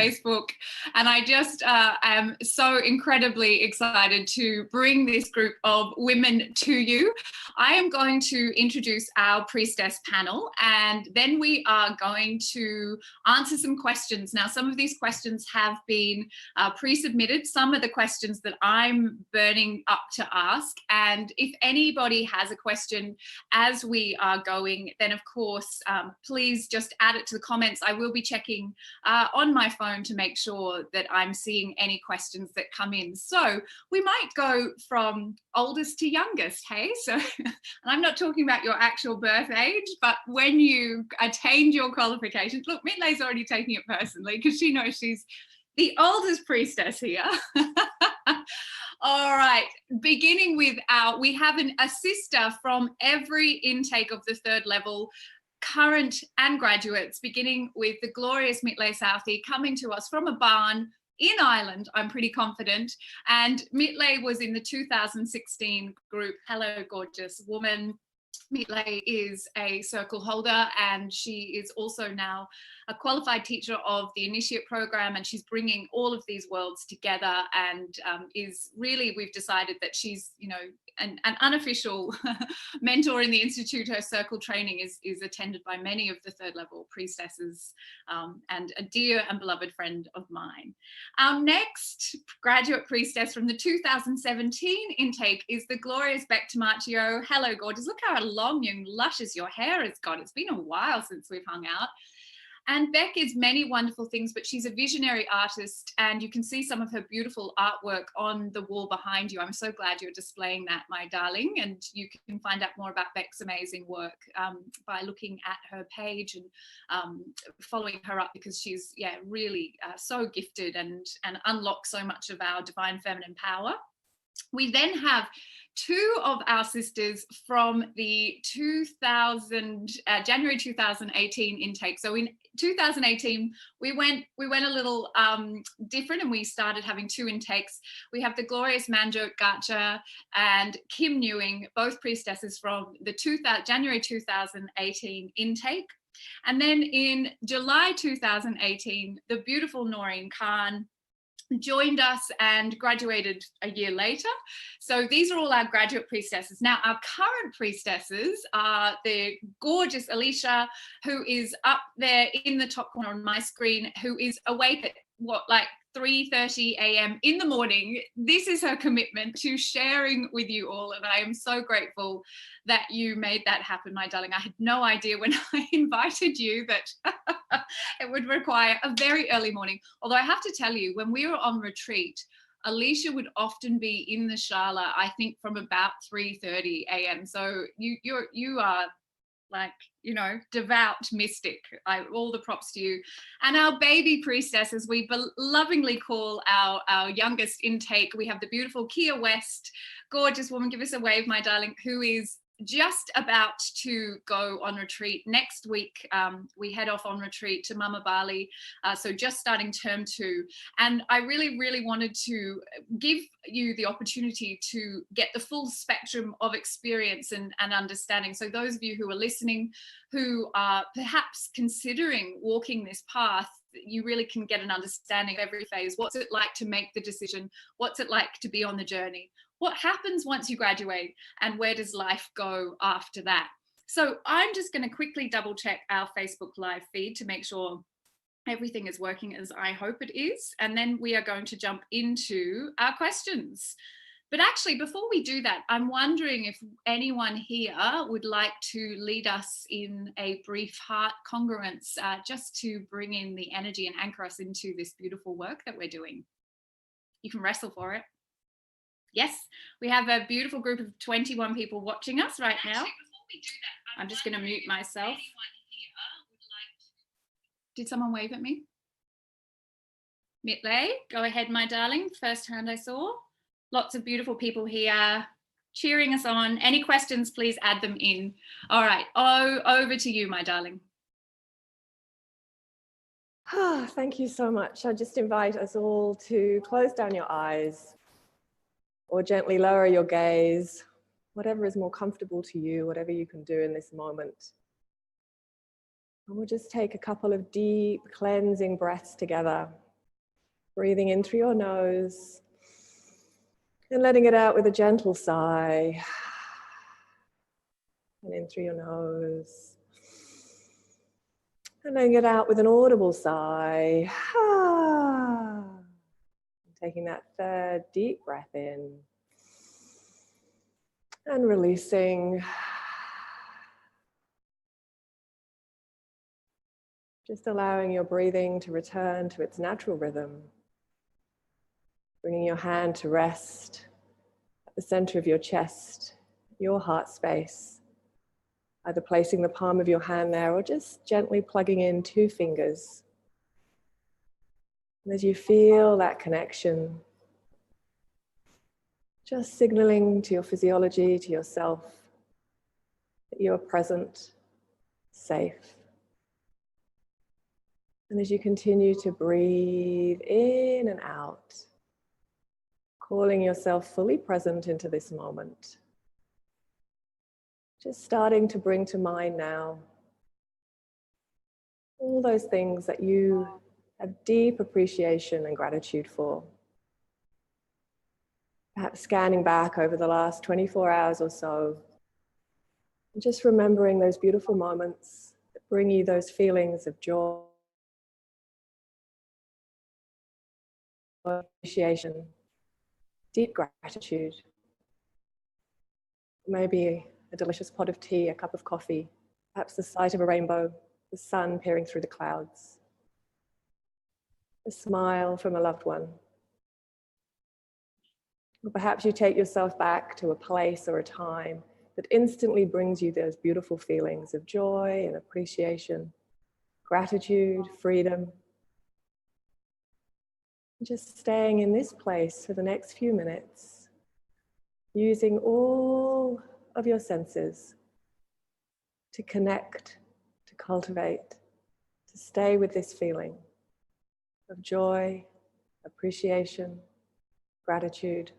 Facebook, and I just am so incredibly excited to bring this group of women to you. I am going to introduce our Priestess Panel, and then we are going to answer some questions. Now, some of these questions have been pre-submitted. Some are the questions that I'm burning up to ask, and if anybody has a question as we are going, then of course, please just add it to the comments. I will be checking on my phone to make sure that I'm seeing any questions that come in. So we might go from oldest to youngest, hey? So, and I'm not talking about your actual birth age, but when you attained your qualifications. Look, Mitlé's already taking it personally because she knows she's the oldest priestess here. All right, beginning with we have a sister from every intake of the third level, current and graduates, beginning with the glorious Mitlé Southey, coming to us from a barn in Ireland, I'm pretty confident. And Mitlé was in the 2016 group. Hello, gorgeous woman. Mitlé is a circle holder, and she is also now a qualified teacher of the Initiate program, and she's bringing all of these worlds together, and is really, we've decided that she's, you know, an unofficial mentor in the Institute. Her circle training is attended by many of the third level priestesses, and a dear and beloved friend of mine. Our next graduate priestess from the 2017 intake is the glorious Bek Tomarchio. Hello, gorgeous. Look how long and luscious your hair has got. It's been a while since we've hung out. And Bek is many wonderful things, but she's a visionary artist, and you can see some of her beautiful artwork on the wall behind you. I'm so glad you're displaying that, my darling, and you can find out more about Bek's amazing work by looking at her page and following her up, because she's, yeah, really so gifted and unlocks so much of our divine feminine power. We then have two of our sisters from the January 2018 intake. So in 2018, we went a little different, and we started having two intakes. We have the glorious Manjot Garcha and Kim Newing, both priestesses from the January 2018 intake. And then in July 2018, the beautiful Naureen joined us and graduated a year later. So these are all our graduate priestesses. Now, our current priestesses are the gorgeous Elisha, who is up there in the top corner on my screen, who is awake at like 3:30 a.m. in the morning. This is her commitment to sharing with you all, and I am so grateful that you made that happen, my darling. I had no idea when I invited you that it would require a very early morning. Although I have to tell you, when we were on retreat, Elisha would often be in the Shala, I think, from about 3:30 a.m. So you are, like, you know, devout mystic. All the props to you. And our baby priestess, as we lovingly call our youngest intake, we have the beautiful Kia West, gorgeous woman. Give us a wave, my darling, who is just about to go on retreat. Next week, we head off on retreat to Mama Bali, so just starting term 2. And I really, really wanted to give you the opportunity to get the full spectrum of experience and understanding. So those of you who are listening, who are perhaps considering walking this path, you really can get an understanding of every phase. What's it like to make the decision? What's it like to be on the journey? What happens once you graduate, and where does life go after that? So I'm just going to quickly double check our Facebook live feed to make sure everything is working as I hope it is. And then we are going to jump into our questions. But actually, before we do that, I'm wondering if anyone here would like to lead us in a brief heart congruence, just to bring in the energy and anchor us into this beautiful work that we're doing. You can wrestle for it. Yes, we have a beautiful group of 21 people watching us right now. I'm just going to mute myself. Did someone wave at me? Mitlé, go ahead, my darling. First hand I saw. Lots of beautiful people here cheering us on. Any questions, please add them in. All right, over to you, my darling. Thank you so much. I just invite us all to close down your eyes, or gently lower your gaze, whatever is more comfortable to you, whatever you can do in this moment. And we'll just take a couple of deep cleansing breaths together. Breathing in through your nose and letting it out with a gentle sigh. And in through your nose. And letting it out with an audible sigh. Taking that third deep breath in. And releasing. Just allowing your breathing to return to its natural rhythm. Bringing your hand to rest at the center of your chest, your heart space. Either placing the palm of your hand there or just gently plugging in 2 fingers. And as you feel that connection, just signaling to your physiology, to yourself, that you are present, safe. And as you continue to breathe in and out, calling yourself fully present into this moment. Just starting to bring to mind now all those things that you have deep appreciation and gratitude for. Perhaps scanning back over the last 24 hours or so, and just remembering those beautiful moments that bring you those feelings of joy, appreciation, deep gratitude. Maybe a delicious pot of tea, a cup of coffee, perhaps the sight of a rainbow, the sun peering through the clouds, a smile from a loved one. Or perhaps you take yourself back to a place or a time that instantly brings you those beautiful feelings of joy and appreciation, gratitude, freedom. Just staying in this place for the next few minutes, using all of your senses to connect, to cultivate, to stay with this feeling of joy, appreciation, gratitude.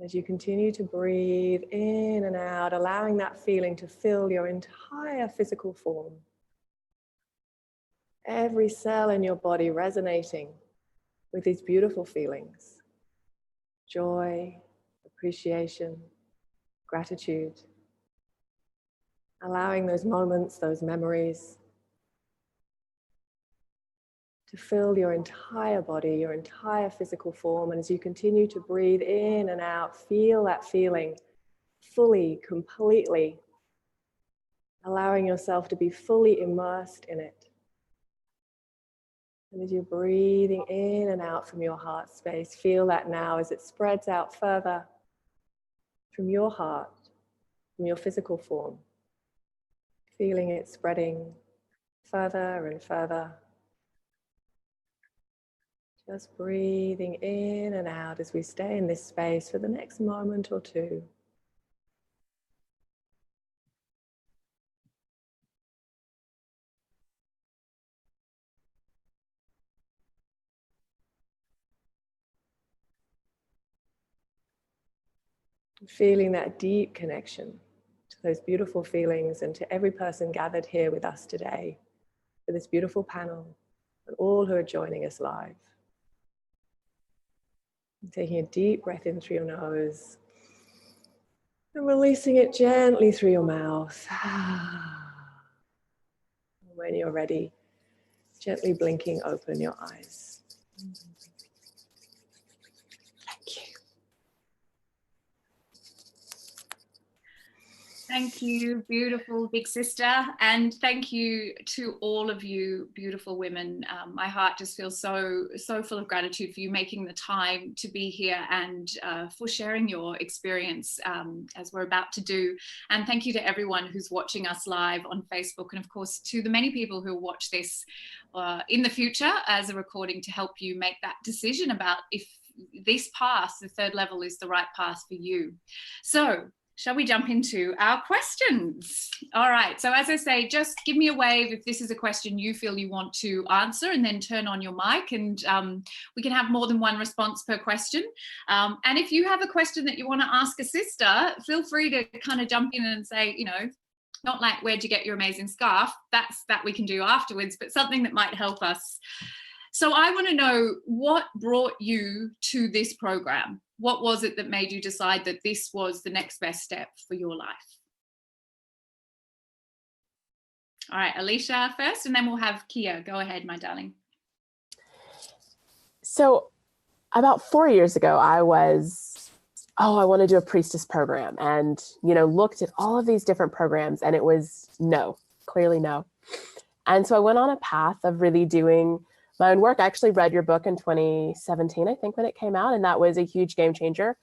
As you continue to breathe in and out, allowing that feeling to fill your entire physical form. Every cell in your body resonating with these beautiful feelings. Joy, appreciation, gratitude. Allowing those moments, those memories to fill your entire body, your entire physical form. And as you continue to breathe in and out, feel that feeling fully, completely, allowing yourself to be fully immersed in it. And as you're breathing in and out from your heart space, feel that now as it spreads out further from your heart, from your physical form. Feeling it spreading further and further. Just breathing in and out as we stay in this space for the next moment or two. Feeling that deep connection to those beautiful feelings and to every person gathered here with us today for this beautiful panel and all who are joining us live. And taking a deep breath in through your nose and releasing it gently through your mouth. When you're ready, gently blinking open your eyes. Thank you. Thank you, beautiful big sister. And thank you to all of you beautiful women. My heart just feels so full of gratitude for you making the time to be here and for sharing your experience as we're about to do. And thank you to everyone who's watching us live on Facebook. And of course, to the many people who will watch this in the future as a recording to help you make that decision about if this path, the third level, is the right path for you. So, shall we jump into our questions? All right, so as I say, just give me a wave if this is a question you feel you want to answer, and then turn on your mic, and we can have more than one response per question. And if you have a question that you want to ask a sister, feel free to kind of jump in and say, you know, not like, where'd you get your amazing scarf? That we can do afterwards, but something that might help us. So I want to know what brought you to this program. What was it that made you decide that this was the next best step for your life? All right, Elisha first, and then we'll have Kia. Go ahead, my darling. So about 4 years ago, I want to do a priestess program, and, looked at all of these different programs, and it was no, clearly no. And so I went on a path of really doing my own work. I actually read your book in 2017, I think, when it came out, and that was a huge game changer.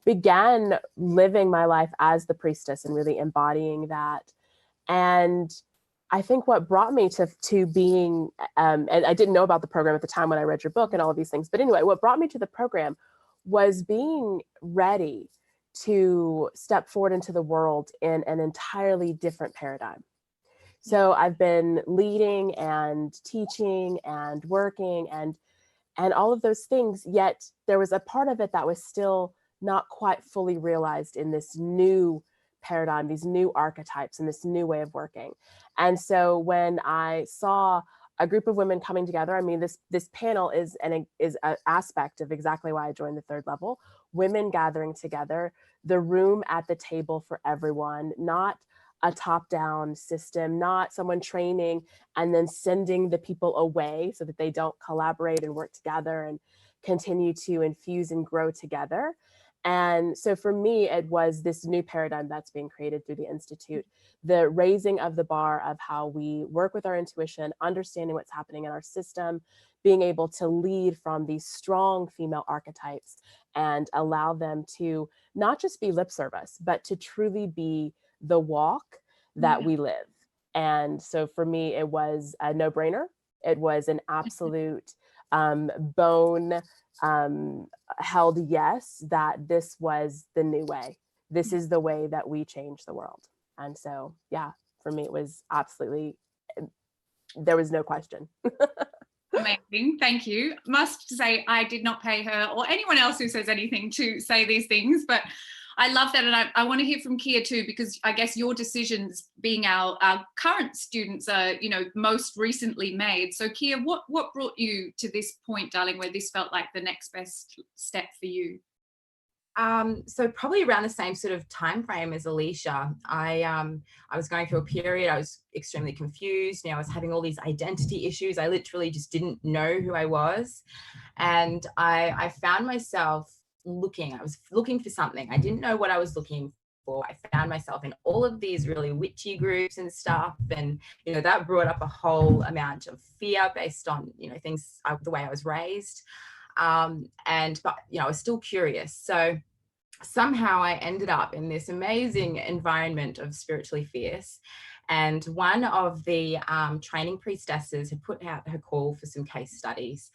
Began living my life as the priestess and really embodying that. And I think what brought me to being, and I didn't know about the program at the time when I read your book and all of these things, but anyway, what brought me to the program was being ready to step forward into the world in an entirely different paradigm. So I've been leading and teaching and working and all of those things, yet there was a part of it that was still not quite fully realized in this new paradigm, these new archetypes and this new way of working. And so when I saw a group of women coming together, I mean, this panel is an aspect of exactly why I joined the third level, women gathering together, the room at the table for everyone, not a top-down system, not someone training and then sending the people away so that they don't collaborate and work together and continue to infuse and grow together. And so for me, it was this new paradigm that's being created through the Institute, the raising of the bar of how we work with our intuition, understanding what's happening in our system, being able to lead from these strong female archetypes and allow them to not just be lip service, but to truly be the walk that we live. And so for me, it was a no-brainer. It was an absolute bone held yes, that this was the new way. This is the way that we change the world. And so, yeah, for me, it was absolutely, there was no question. Amazing, thank you. Must say, I did not pay her or anyone else who says anything to say these things, but I love that. And I want to hear from Kia too, because I guess your decisions being our current students are, most recently made. So Kia, what brought you to this point, darling, where this felt like the next best step for you? So probably around the same sort of time frame as Elisha. I was going through a period, I was extremely confused. I was having all these identity issues. I literally just didn't know who I was. And I found myself I was looking for something. I didn't know what I was looking for. I found myself in all of these really witchy groups and stuff. And, that brought up a whole amount of fear based on, things, the way I was raised. But I was still curious. So somehow I ended up in this amazing environment of Spiritually Fierce. And one of the training priestesses had put out her call for some case studies.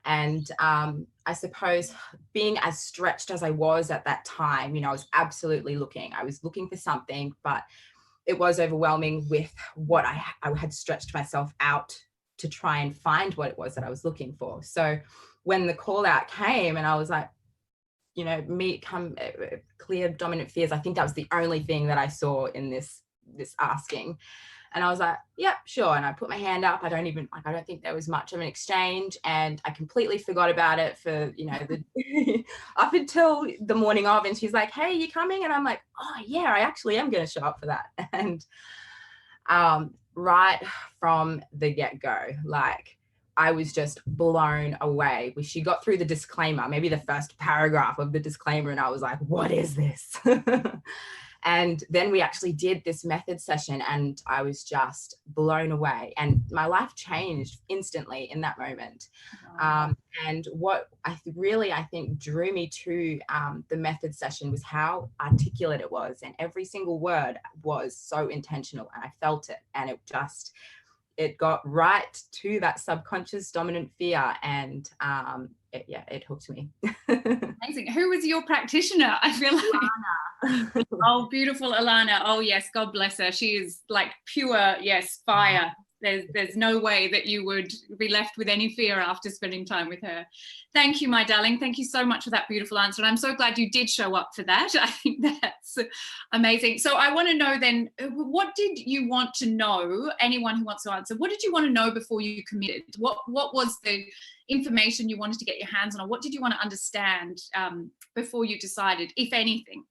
And I suppose being as stretched as I was at that time, I was absolutely looking. I was looking for something, but it was overwhelming with what I had stretched myself out to try and find what it was that I was looking for. So when the call out came and I was like, clear dominant fears, I think that was the only thing that I saw in this asking. And I was like, yeah, sure. And I put my hand up. I don't think there was much of an exchange, and I completely forgot about it for, up until the morning of. And she's like, hey, you coming? And I'm like, oh yeah, I actually am going to show up for that. And right from the get-go, I was just blown away. When she got through the disclaimer, maybe the first paragraph of the disclaimer, and I was like, what is this? And then we actually did this method session, and I was just blown away. And my life changed instantly in that moment. Wow. And what I think drew me to the method session was how articulate it was. And every single word was so intentional, and I felt it. And it got right to that subconscious dominant fear, and it hooked me. Amazing. Who was your practitioner? I feel like oh, beautiful Alana. Oh yes, God bless her. She is like pure, yes, fire. There's no way that you would be left with any fear after spending time with her. Thank you, my darling. Thank you so much for that beautiful answer. And I'm so glad you did show up for that. I think that's amazing. So I want to know then, what did you want to know, anyone who wants to answer, what did you want to know before you committed? What was the information you wanted to get your hands on, or what did you want to understand before you decided, if anything?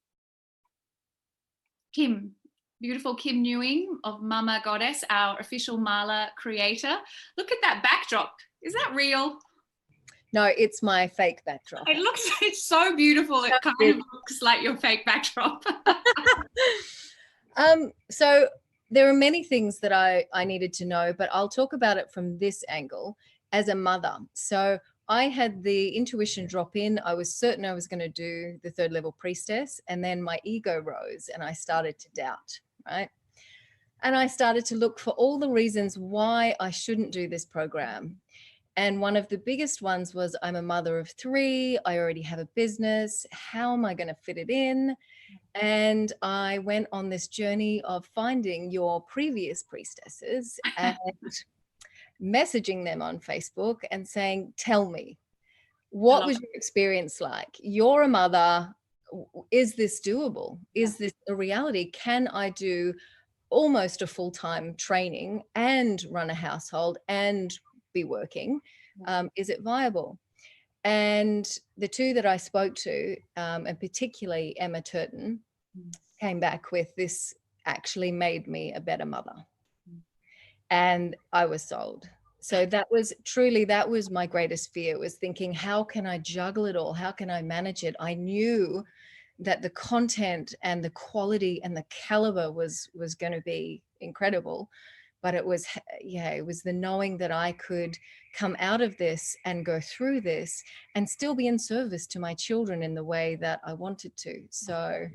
Kim. Beautiful Kim Newing of Mama Goddess, our official Mala creator. Look at that backdrop. Is that real? No, it's my fake backdrop. It's so beautiful. It kind of looks like your fake backdrop. So there are many things that I needed to know, but I'll talk about it from this angle as a mother. So I had the intuition drop in. I was certain I was going to do the 3rd level priestess, and then my ego rose and I started to doubt. Right. And I started to look for all the reasons why I shouldn't do this program. And one of the biggest ones was, I'm a mother of 3. I already have a business. How am I going to fit it in? And I went on this journey of finding your previous priestesses and messaging them on Facebook and saying, tell me, what was your experience like? You're a mother. Is this doable? Is this a reality? Can I do almost a full-time training and run a household and be working? Is it viable? And the 2 that I spoke to, and particularly Emma Turton, came back with, this actually made me a better mother. And I was sold. So that was my greatest fear, was thinking, how can I juggle it all? How can I manage it? I knew that the content and the quality and the caliber was going to be incredible, but it was the knowing that I could come out of this and go through this and still be in service to my children in the way that I wanted to. So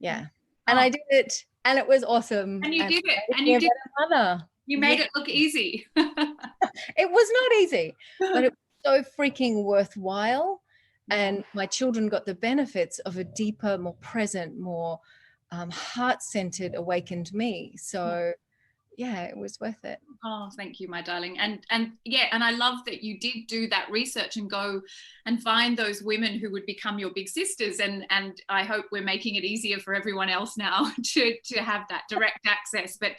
yeah, and I did it, and it was awesome. And you did it, and you did it. Mother. You made it look easy. It was not easy, but it was so freaking worthwhile. And my children got the benefits of a deeper, more present, more heart-centered, awakened me. So yeah, it was worth it. Oh, thank you, my darling. And I love that you did do that research and go and find those women who would become your big sisters. And I hope we're making it easier for everyone else now to have that direct access. But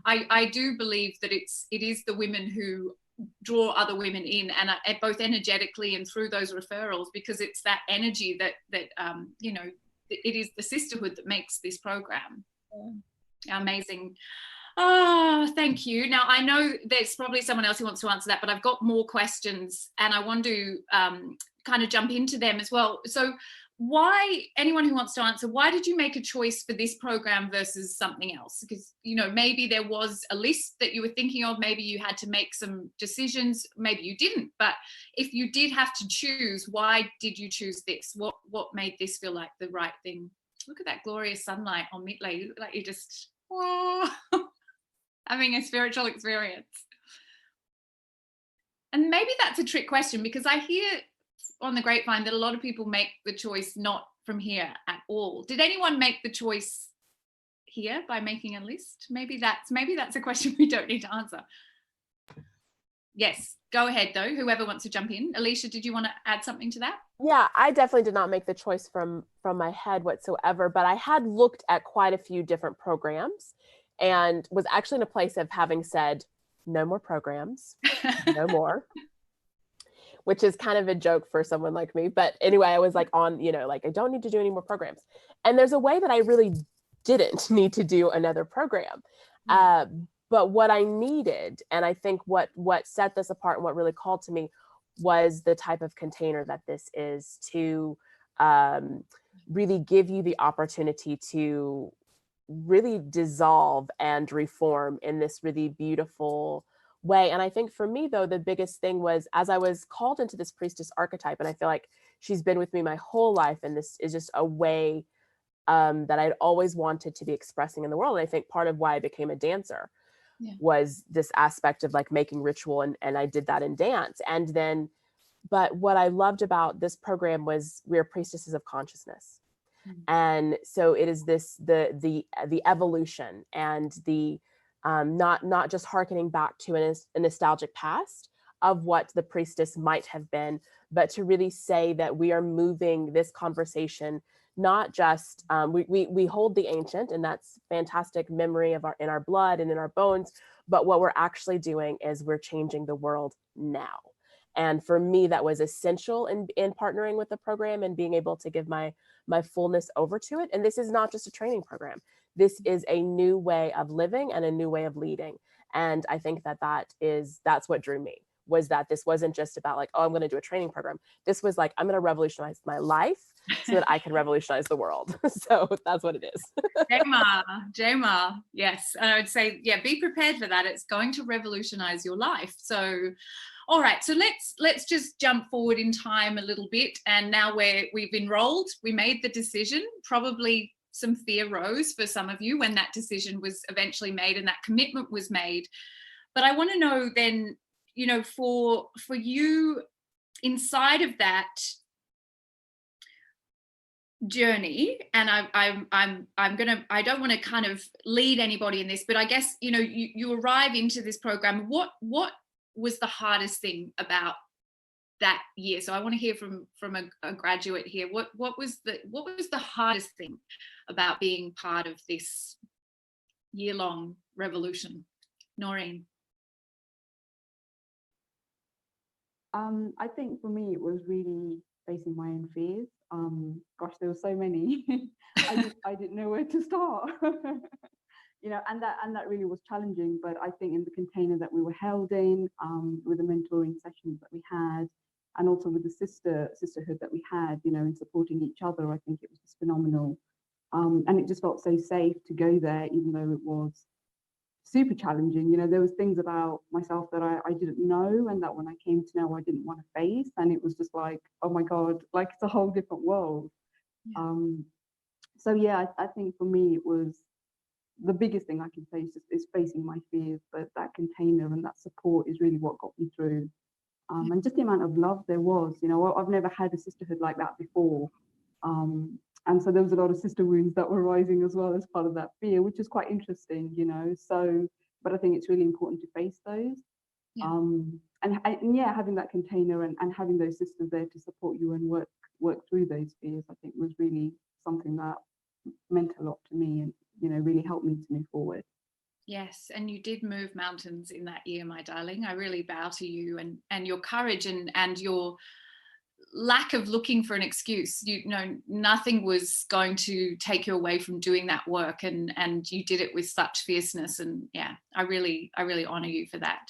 I do believe that it is the women who draw other women in, and both energetically and through those referrals, because it's that energy that it is the sisterhood that makes this program. Amazing. Oh, thank you. Now, I know there's probably someone else who wants to answer that, but I've got more questions and I want to kind of jump into them as well. So anyone who wants to answer, why did you make a choice for this program versus something else? Because, maybe there was a list that you were thinking of, maybe you had to make some decisions, maybe you didn't. But if you did have to choose, why did you choose this? What made this feel like the right thing? Look at that glorious sunlight on Mitlé. You look like you just, whoa. Having a spiritual experience. And maybe that's a trick question, because I hear on the grapevine that a lot of people make the choice not from here at all. Did anyone make the choice here by making a list? Maybe that's a question we don't need to answer. Yes, go ahead though, whoever wants to jump in. Elisha, did you want to add something to that? Yeah, I definitely did not make the choice from my head whatsoever, but I had looked at quite a few different programs and was actually in a place of having said, no more programs, no more, which is kind of a joke for someone like me. But anyway, I was like I don't need to do any more programs. And there's a way that I really didn't need to do another program. But what I needed, and I think what set this apart and what really called to me, was the type of container that this is, to really give you the opportunity to really dissolve and reform in this really beautiful way. And I think for me, though, the biggest thing was, as I was called into this priestess archetype, and I feel like she's been with me my whole life, and this is just a way that I'd always wanted to be expressing in the world. And I think part of why I became a dancer was this aspect of like making ritual, and I did that in dance. And then, but what I loved about this program was we're priestesses of consciousness. And so it is this, the evolution and the not just hearkening back to a nostalgic past of what the priestess might have been, but to really say that we are moving this conversation, not just, we hold the ancient, and that's fantastic memory in our blood and in our bones, but what we're actually doing is we're changing the world now. And for me, that was essential in partnering with the program and being able to give my fullness over to it. And this is not just a training program. This is a new way of living and a new way of leading. And I think that's what drew me, was that this wasn't just about like, oh, I'm going to do a training program. This was like, I'm going to revolutionize my life so that I can revolutionize the world. So that's what it is. Jema, yes. And I would say, yeah, be prepared for that. It's going to revolutionize your life. So, all right, so let's just jump forward in time a little bit. And now we've enrolled, we made the decision. Probably some fear rose for some of you when that decision was eventually made and that commitment was made. But I want to know then, you know, for you inside of that journey, and I don't want to kind of lead anybody in this, but I guess, you know, you arrive into this program. What was the hardest thing about that year? So I want to hear from a graduate here. What was the hardest thing about being part of this year-long revolution? Naureen. I think for me, it was really facing my own fears. Gosh, there were so many. I didn't know where to start. You know, and that really was challenging. But I think in the container that we were held in, with the mentoring sessions that we had, and also with the sisterhood that we had, you know, in supporting each other, I think it was just phenomenal. And it just felt so safe to go there, even though it was super challenging. You know, there was things about myself that I didn't know, and that when I came to know, I didn't want to face. And it was just like, oh my God, like it's a whole different world. Yeah. So yeah, I think for me, it was the biggest thing I can say is facing my fears, but that container and that support is really what got me through. And just the amount of love there was, you know, I've never had a sisterhood like that before. And so there was a lot of sister wounds that were rising as well as part of that fear, which is quite interesting, you know. So, but I think it's really important to face those. Yeah. And yeah, having that container and having those sisters there to support you and work through those fears, I think was really something that meant a lot to me and, you know, really helped me to move forward. Yes, and you did move mountains in that year, my darling. I really bow to you and your courage and your lack of looking for an excuse. You know, nothing was going to take you away from doing that work, and you did it with such fierceness. And yeah, I really honor you for that.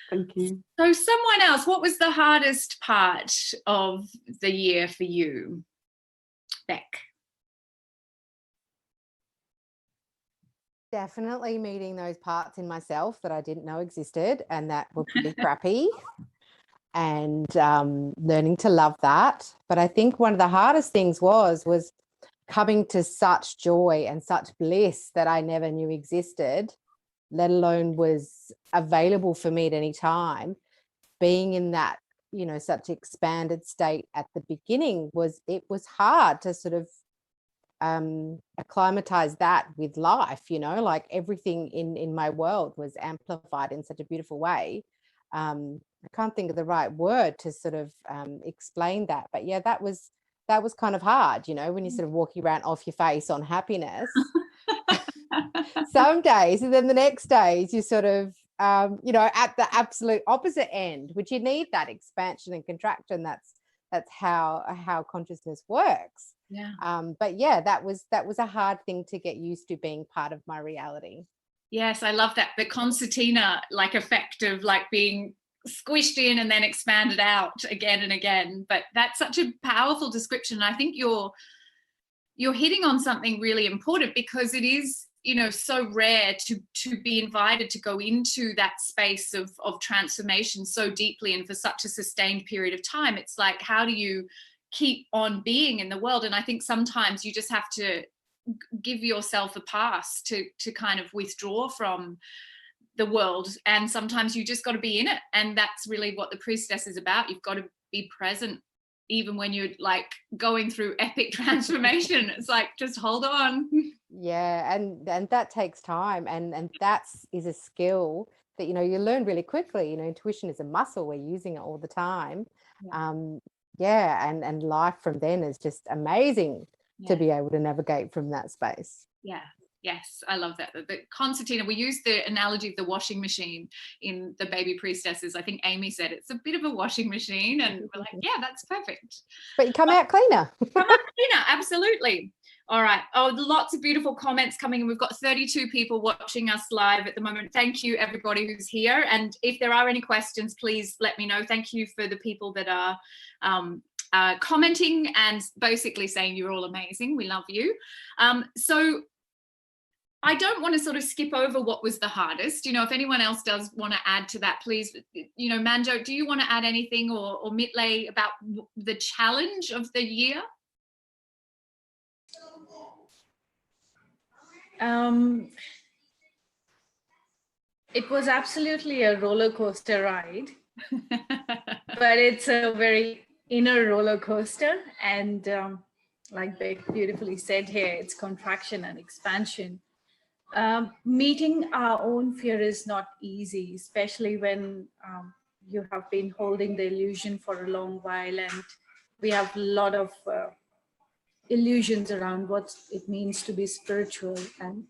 Thank you. So someone else, what was the hardest part of the year for you, Bek? Definitely meeting those parts in myself that I didn't know existed and that were pretty crappy, and learning to love that. But I think one of the hardest things was coming to such joy and such bliss that I never knew existed, let alone was available for me at any time. Being in that, you know, such expanded state at the beginning was hard to sort of acclimatize that with life, you know, like everything in my world was amplified in such a beautiful way. I can't think of the right word to sort of explain that, but yeah, that was kind of hard, you know, when you're sort of walking around off your face on happiness some days, and then the next days you sort of you know, at the absolute opposite end, which you need that expansion and contraction. That's how consciousness works. Yeah. But yeah, that was a hard thing to get used to, being part of my reality. Yes, I love that, the concertina like effect of like being squished in and then expanded out again and again. But that's such a powerful description. I think you're hitting on something really important, because it is, you know, so rare to be invited to go into that space of transformation so deeply and for such a sustained period of time. It's like, how do you keep on being in the world? And I think sometimes you just have to give yourself a pass to kind of withdraw from the world, and sometimes you just got to be in it. And that's really what the priestess is about. You've got to be present even when you're like going through epic transformation. It's like, just hold on. Yeah, and that takes time, and is a skill that, you know, you learn really quickly. You know, intuition is a muscle. We're using it all the time. Yeah. And life from then is just amazing to Yeah. be able to navigate from that space. Yeah. Yes, I love that. The concertina, we use the analogy of the washing machine in the Baby Priestesses. I think Amy said it's a bit of a washing machine, and we're like, yeah, that's perfect. But you come out cleaner. Come out cleaner, absolutely. All right. Oh, lots of beautiful comments coming in. We've got 32 people watching us live at the moment. Thank you, everybody who's here. And if there are any questions, please let me know. Thank you for the people that are commenting and basically saying you're all amazing. We love you. So I don't want to sort of skip over what was the hardest. You know, if anyone else does want to add to that, please, you know, Manjot, do you want to add anything, or Mitlé, about the challenge of the year? It was absolutely a roller coaster ride, but it's a very inner roller coaster. And like Bek beautifully said here, it's contraction and expansion. Meeting our own fear is not easy, especially when you have been holding the illusion for a long while, and we have a lot of illusions around what it means to be spiritual. And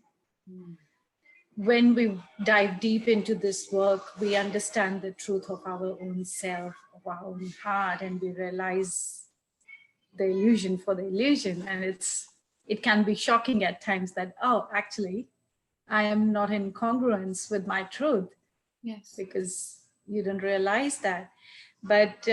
when we dive deep into this work, we understand the truth of our own self, of our own heart, and we realize the illusion for the illusion. And it can be shocking at times that, oh, actually, I am not in congruence with my truth. Yes. Because you don't realize that. But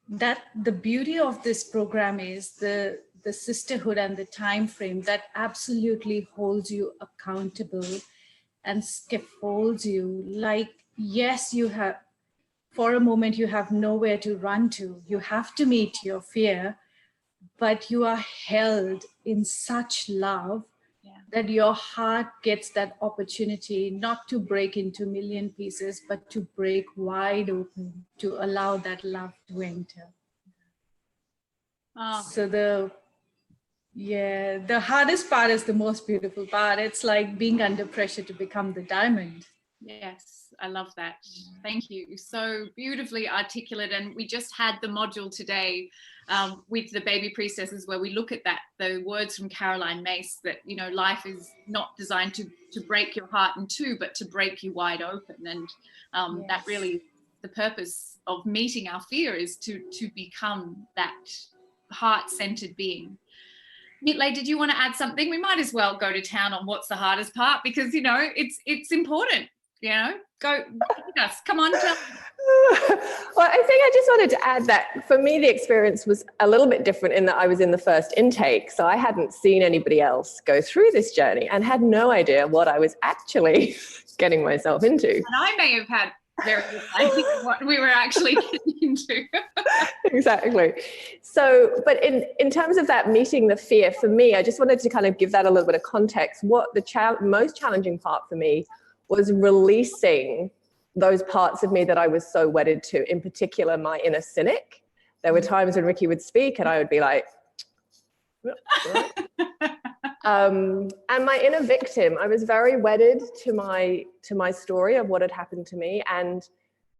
that the beauty of this program is the sisterhood and the time frame that absolutely holds you accountable and scaffolds you. Like, yes, you have, for a moment, you have nowhere to run to. You have to meet your fear, but you are held in such love that your heart gets that opportunity not to break into a million pieces, but to break wide open, to allow that love to enter. Oh. So the hardest part is the most beautiful part. It's like being under pressure to become the diamond. Yes, I love that. Thank you. So beautifully articulate. And we just had the module today with the Baby Priestesses, where we look at that, the words from Caroline Mace, that, you know, life is not designed to break your heart in two, but to break you wide open. And Yes. that really, the purpose of meeting our fear is to become that heart-centered being. Mitlé, did you want to add something? We might as well go to town on what's the hardest part, because, you know, it's important. You know, go with us. Come on. Well, I think I just wanted to add that for me, the experience was a little bit different in that I was in the first intake. So I hadn't seen anybody else go through this journey and had no idea what I was actually getting myself into. And I may have had very good idea what we were actually getting into. Exactly. So, but in terms of that meeting the fear, for me, I just wanted to kind of give that a little bit of context. What the most challenging part for me was releasing those parts of me that I was so wedded to, in particular, my inner cynic. There were times when Ricky would speak and I would be like, and my inner victim. I was very wedded to my story of what had happened to me, and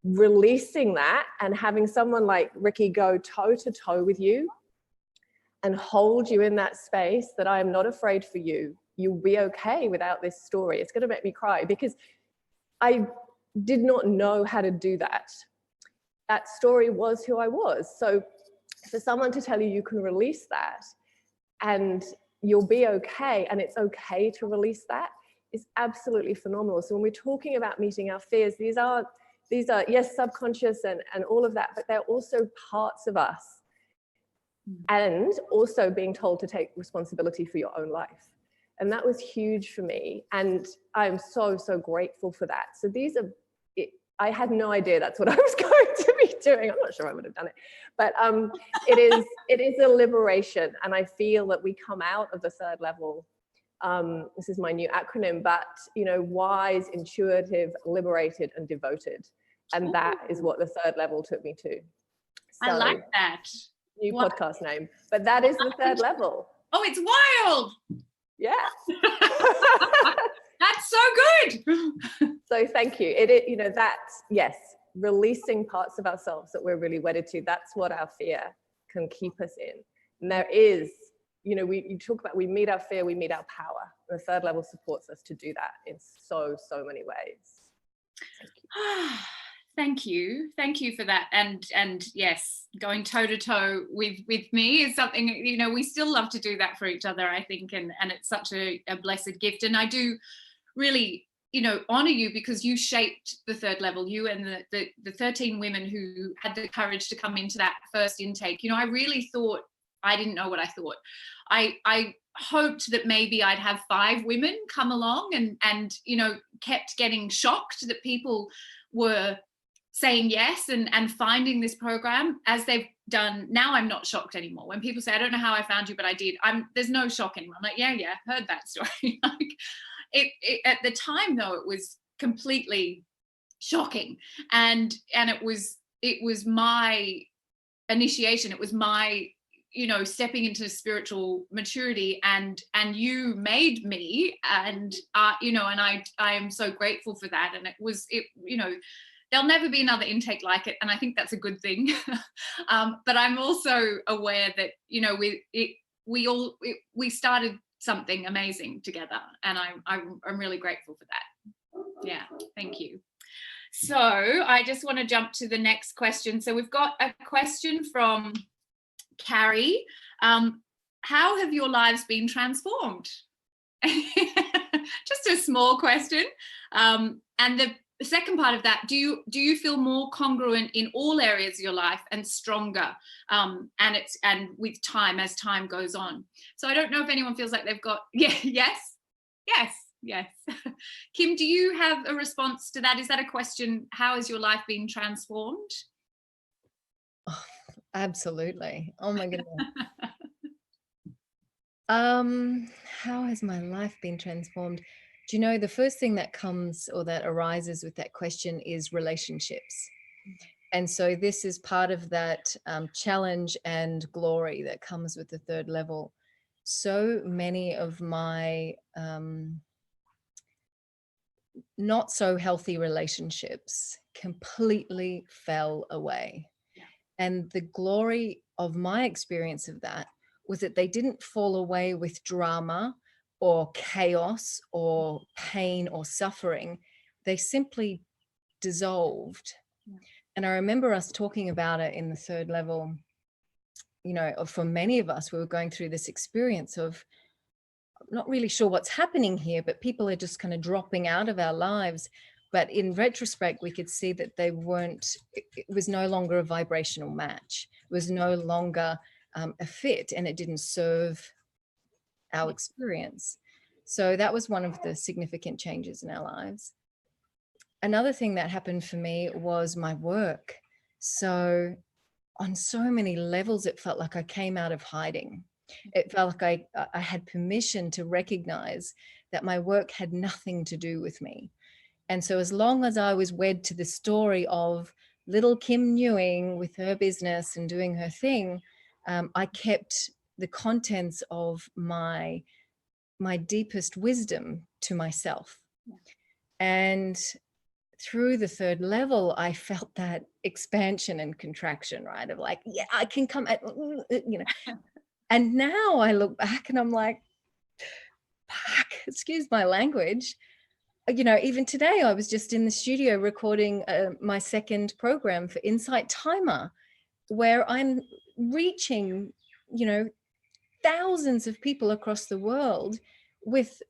releasing that and having someone like Ricky go toe to toe with you and hold you in that space, that I am not afraid for you. You'll be okay without this story. It's going to make me cry, because I did not know how to do that. That story was who I was. So for someone to tell you you can release that and you'll be okay, and it's okay to release that, is absolutely phenomenal. So when we're talking about meeting our fears, these are yes, subconscious and all of that, but they're also parts of us. And also being told to take responsibility for your own life. And that was huge for me. And I'm so, so grateful for that. So I had no idea that's what I was going to be doing. I'm not sure I would have done it, but it is a liberation. And I feel that we come out of the third level. This is my new acronym, but, you know, wise, intuitive, liberated, and devoted. And that is what the third level took me to. So, I like that. New podcast name, but that is the third level. Oh, it's wild. Yeah. That's so good. So thank you. You know, that's, yes, releasing parts of ourselves that we're really wedded to. That's what our fear can keep us in. And there is, you know, you talk about, we meet our fear, we meet our power. The third level supports us to do that in so many ways. Thank you. Thank you for that. And yes, going toe to toe with me is something, you know, we still love to do that for each other, I think, and it's such a blessed gift. And I do really, you know, honor you because you shaped the third level, you and the 13 women who had the courage to come into that first intake. You know, I really thought, I didn't know what I thought. I hoped that maybe I'd have 5 women come along and you know, kept getting shocked that people were saying yes and finding this program as they've done. Now I'm not shocked anymore. When people say, I don't know how I found you, but I did, there's no shock anymore. I'm like, yeah, heard that story. Like it at the time though, it was completely shocking. And it was my initiation. It was my, you know, stepping into spiritual maturity, and you made me, and you know, and I am so grateful for that. And it you know, there'll never be another intake like it, and I think that's a good thing. But I'm also aware that, you know, we started something amazing together, and I'm really grateful for that. Yeah, thank you. So I just want to jump to the next question. So we've got a question from Carrie. How have your lives been transformed? Just a small question. And the second part of that, do you feel more congruent in all areas of your life and stronger, and with time, as time goes on? So I don't know if anyone feels like they've got, yes. Kim, do you have a response to that? Is that a question? How has your life been transformed? Oh, absolutely. Oh my goodness. How has my life been transformed? Do you know, the first thing that comes or that arises with that question is relationships. And so this is part of that challenge and glory that comes with the third level. So many of my not so healthy relationships completely fell away. Yeah. And the glory of my experience of that was that they didn't fall away with drama or chaos or pain or suffering. They simply dissolved. Yeah. And I remember us talking about it in the third level, you know, for many of us, we were going through this experience of not really sure what's happening here, but people are just kind of dropping out of our lives. But in retrospect, we could see that they weren't, it was no longer a vibrational match. It was no longer a fit, and it didn't serve our experience. So that was one of the significant changes in our lives. Another thing that happened for me was my work. So on so many levels, it felt like I came out of hiding. It felt like I had permission to recognize that my work had nothing to do with me. And so as long as I was wed to the story of little Kim Newing with her business and doing her thing, I kept the contents of my deepest wisdom to myself. Yeah. And through the third level, I felt that expansion and contraction, right? Of like, yeah, I can come at, you know. And now I look back and I'm like, fuck, excuse my language. You know, even today I was just in the studio recording my second program for Insight Timer, where I'm reaching, you know, thousands of people across the world with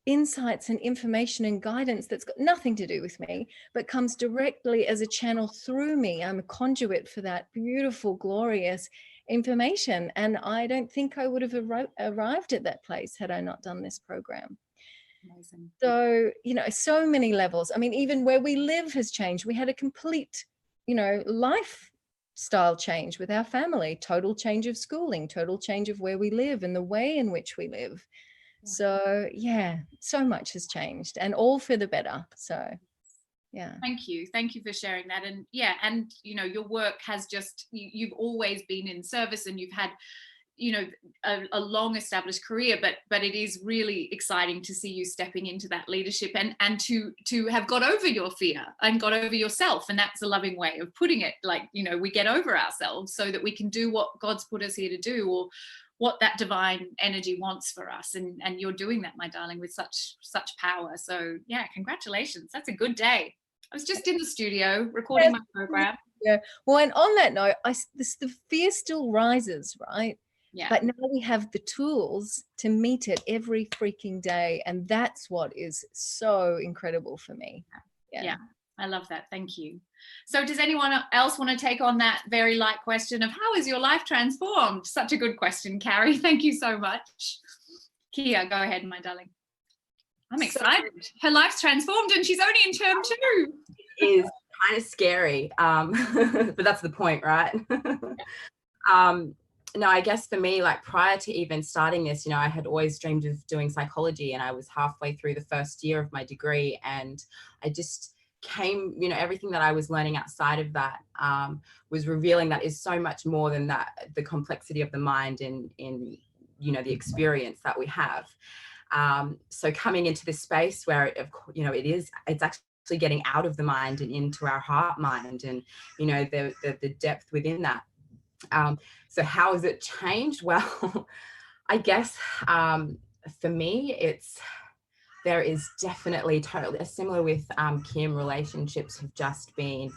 insights and information and guidance that's got nothing to do with me, but comes directly as a channel through me. I'm a conduit for that beautiful, glorious information. And I don't think I would have arrived at that place had I not done this program. Amazing. So, you know, so many levels. I mean, even where we live has changed. We had a complete, you know, lifestyle change with our family, total change of schooling, total change of where we live and the way in which we live. So yeah, so much has changed, and all for the better. So yeah. Thank you for sharing that. And yeah, and you know, your work has just, you've always been in service, and you've had a long established career, but it is really exciting to see you stepping into that leadership and to have got over your fear and got over yourself. And that's a loving way of putting it. Like, we get over ourselves so that we can do what God's put us here to do, or what that divine energy wants for us. And you're doing that, my darling, with such power. So yeah, congratulations. That's a good day. I was just in the studio recording my program. Yeah. Well, and on that note, the fear still rises, right? Yeah. But now we have the tools to meet it every freaking day. And that's what is so incredible for me. Yeah. I love that. Thank you. So does anyone else want to take on that very light question of how is your life transformed? Such a good question, Carrie. Thank you so much. Kia, go ahead, my darling. I'm excited. Her life's transformed and she's only in term 2. It is kind of scary, but that's the point, right? No, I guess for me, like prior to even starting this, I had always dreamed of doing psychology, and I was halfway through the first year of my degree, and I just came, everything that I was learning outside of that was revealing that is so much more than that, the complexity of the mind in the experience that we have. So coming into this space where it's actually getting out of the mind and into our heart mind, and the depth within that. So how has it changed? Well, I guess for me, there is definitely totally similar with Kim. Relationships have just been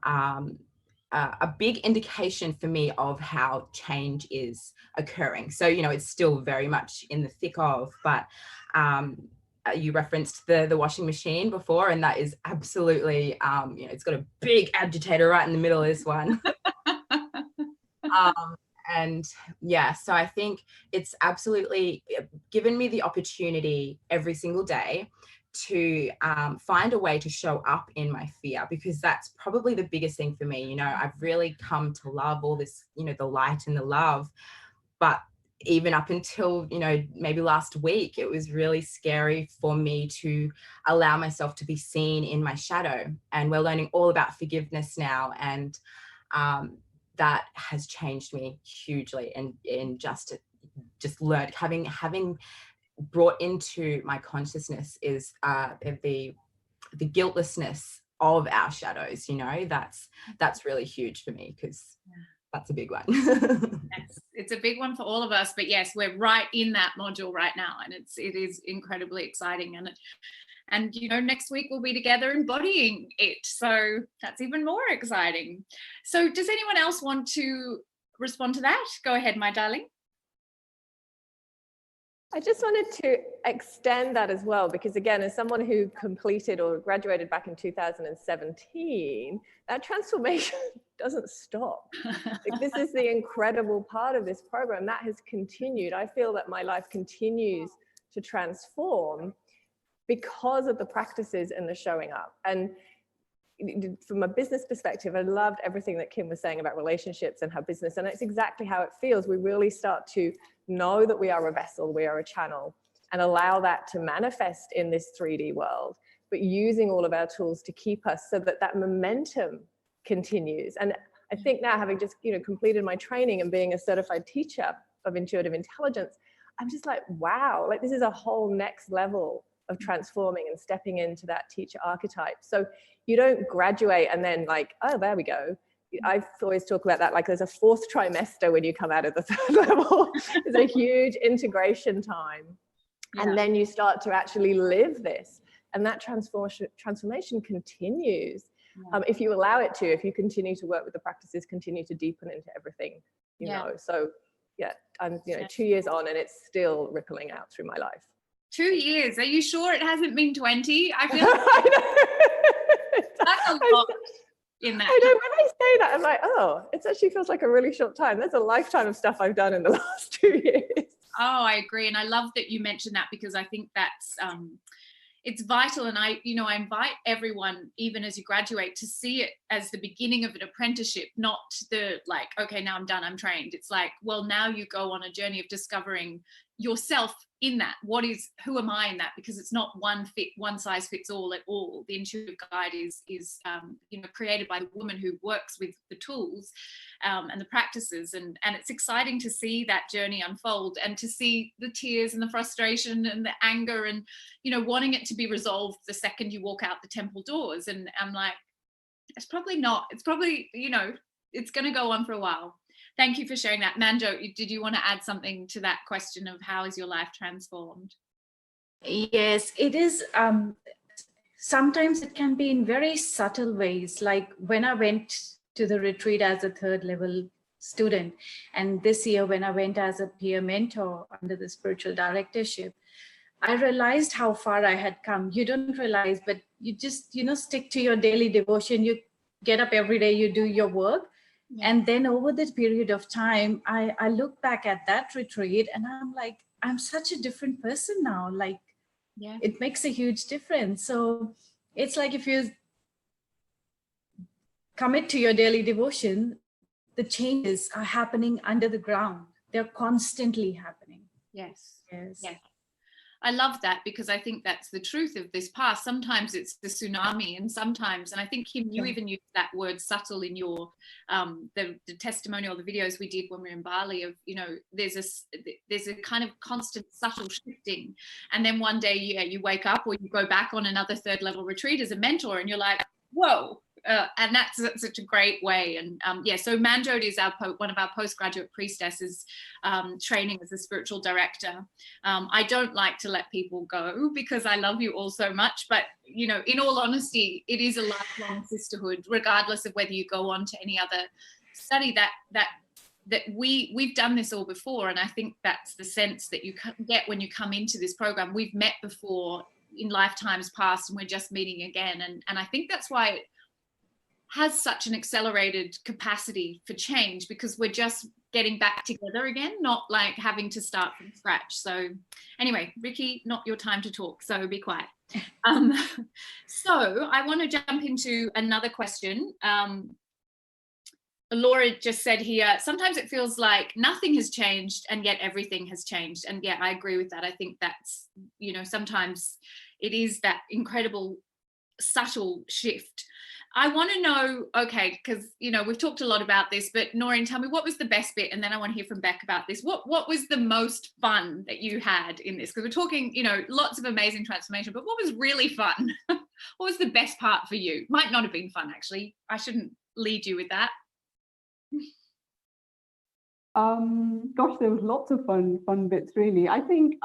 a big indication for me of how change is occurring. So, it's still very much in the thick of, but you referenced the washing machine before, and that is absolutely, it's got a big agitator right in the middle of this one. And yeah, so I think it's absolutely given me the opportunity every single day to find a way to show up in my fear, because that's probably the biggest thing for me. I've really come to love all this, the light and the love, but even up until, maybe last week, it was really scary for me to allow myself to be seen in my shadow. And we're learning all about forgiveness now. And that has changed me hugely, and just learned, having brought into my consciousness is the guiltlessness of our shadows. That's really huge for me, because that's a big one. Yes, it's a big one for all of us, but yes, we're right in that module right now, and it is incredibly exciting. And next week we'll be together embodying it. So that's even more exciting. So does anyone else want to respond to that? Go ahead, my darling. I just wanted to extend that as well, because again, as someone who completed or graduated back in 2017, that transformation doesn't stop. This is the incredible part of this program that has continued. I feel that my life continues to transform because of the practices and the showing up. And from a business perspective, I loved everything that Kim was saying about relationships and her business. And it's exactly how it feels. We really start to know that we are a vessel, we are a channel, and allow that to manifest in this 3D world, but using all of our tools to keep us so that that momentum continues. And I think now, having just completed my training and being a certified teacher of intuitive intelligence, I'm just like, wow, like this is a whole next level of transforming and stepping into that teacher archetype. So you don't graduate and then like, oh, there we go. I always talk about that, like there's a 4th trimester when you come out of the 3rd level. There's a huge integration time. Yeah. And then you start to actually live this. And that transformation continues. Yeah. If you allow it to, if you continue to work with the practices, continue to deepen into everything, you know. So yeah, I'm 2 years on and it's still rippling out through my life. 2 years. Are you sure it hasn't been 20? I feel like that's a lot in that. I know, when I say that, I'm like, oh, it actually feels like a really short time. There's a lifetime of stuff I've done in the last 2 years. Oh, I agree. And I love that you mentioned that, because I think that's it's vital. And I invite everyone, even as you graduate, to see it as the beginning of an apprenticeship, not the like, okay, now I'm done, I'm trained. It's like, well, now you go on a journey of discovering yourself in that. Who am I in that? Because it's not one size fits all at all. The intuitive guide is created by the woman who works with the tools and the practices, and it's exciting to see that journey unfold, and to see the tears and the frustration and the anger, and wanting it to be resolved the second you walk out the temple doors. And I'm like, it's probably it's going to go on for a while. Thank you for sharing that. Manjot, did you want to add something to that question of how is your life transformed? Yes, it is. Sometimes it can be in very subtle ways. Like when I went to the retreat as a third level student, and this year when I went as a peer mentor under the spiritual directorship, I realized how far I had come. You don't realize, but you just, stick to your daily devotion. You get up every day, you do your work. Yeah. And then over this period of time, I look back at that retreat and I'm like, I'm such a different person now. Like, yeah, it makes a huge difference. So it's like if you commit to your daily devotion, the changes are happening under the ground. They're constantly happening. Yes. I love that, because I think that's the truth of this path. Sometimes it's the tsunami, and I think, Kim, you even used that word subtle in your the testimonial, the videos we did when we were in Bali, of there's a kind of constant subtle shifting, and then one day you wake up, or you go back on another third level retreat as a mentor, and you're like, whoa. And that's such a great way. And so Manjot is one of our postgraduate priestesses, training as a spiritual director. I don't like to let people go, because I love you all so much, but in all honesty, it is a lifelong sisterhood, regardless of whether you go on to any other study. That we've done this all before, and I think that's the sense that you get when you come into this program. We've met before in lifetimes past, and we're just meeting again, and I think that's why it has such an accelerated capacity for change, because we're just getting back together again, not like having to start from scratch. So anyway, Ricky, not your time to talk, so be quiet. So I want to jump into another question. Laura just said here, sometimes it feels like nothing has changed and yet everything has changed. And yeah, I agree with that. I think that's, sometimes it is that incredible subtle shift. I want to know, okay, because we've talked a lot about this, but Naureen, tell me, what was the best bit? And then I want to hear from Bek about this. What was the most fun that you had in this? Because we're talking, lots of amazing transformation, but what was really fun? What was the best part for you? Might not have been fun, actually. I shouldn't lead you with that. Gosh, there was lots of fun bits, really. I think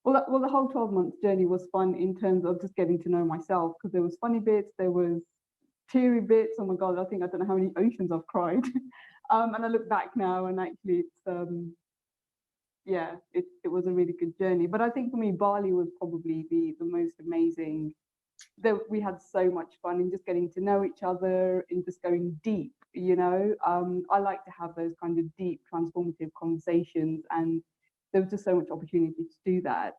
well, the whole 12 months journey was fun in terms of just getting to know myself, because there was funny bits, there was teary bits. Oh my God, I don't know how many oceans I've cried. And I look back now, and actually it's it was a really good journey. But I think for me, Bali was probably the most amazing. We had so much fun in just getting to know each other, in just going deep, I like to have those kind of deep transformative conversations, and there was just so much opportunity to do that.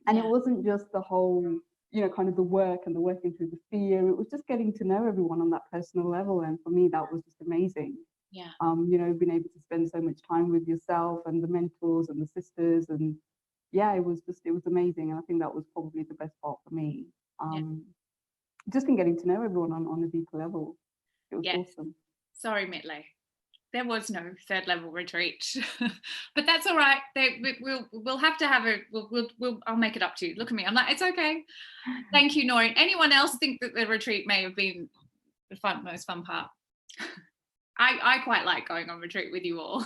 And it wasn't just the whole, kind of the work and the working through the fear. It was just getting to know everyone on that personal level. And for me, that was just amazing. Yeah. Being able to spend so much time with yourself and the mentors and the sisters. And it was amazing. And I think that was probably the best part for me. Just in getting to know everyone on a deeper level. It was awesome. Sorry, Mitlé. There was no third level retreat, but that's all right. We'll have to have I'll make it up to you. Look at me. I'm like, it's okay. Thank you, Naureen. Anyone else think that the retreat may have been the most fun part? I quite like going on retreat with you all.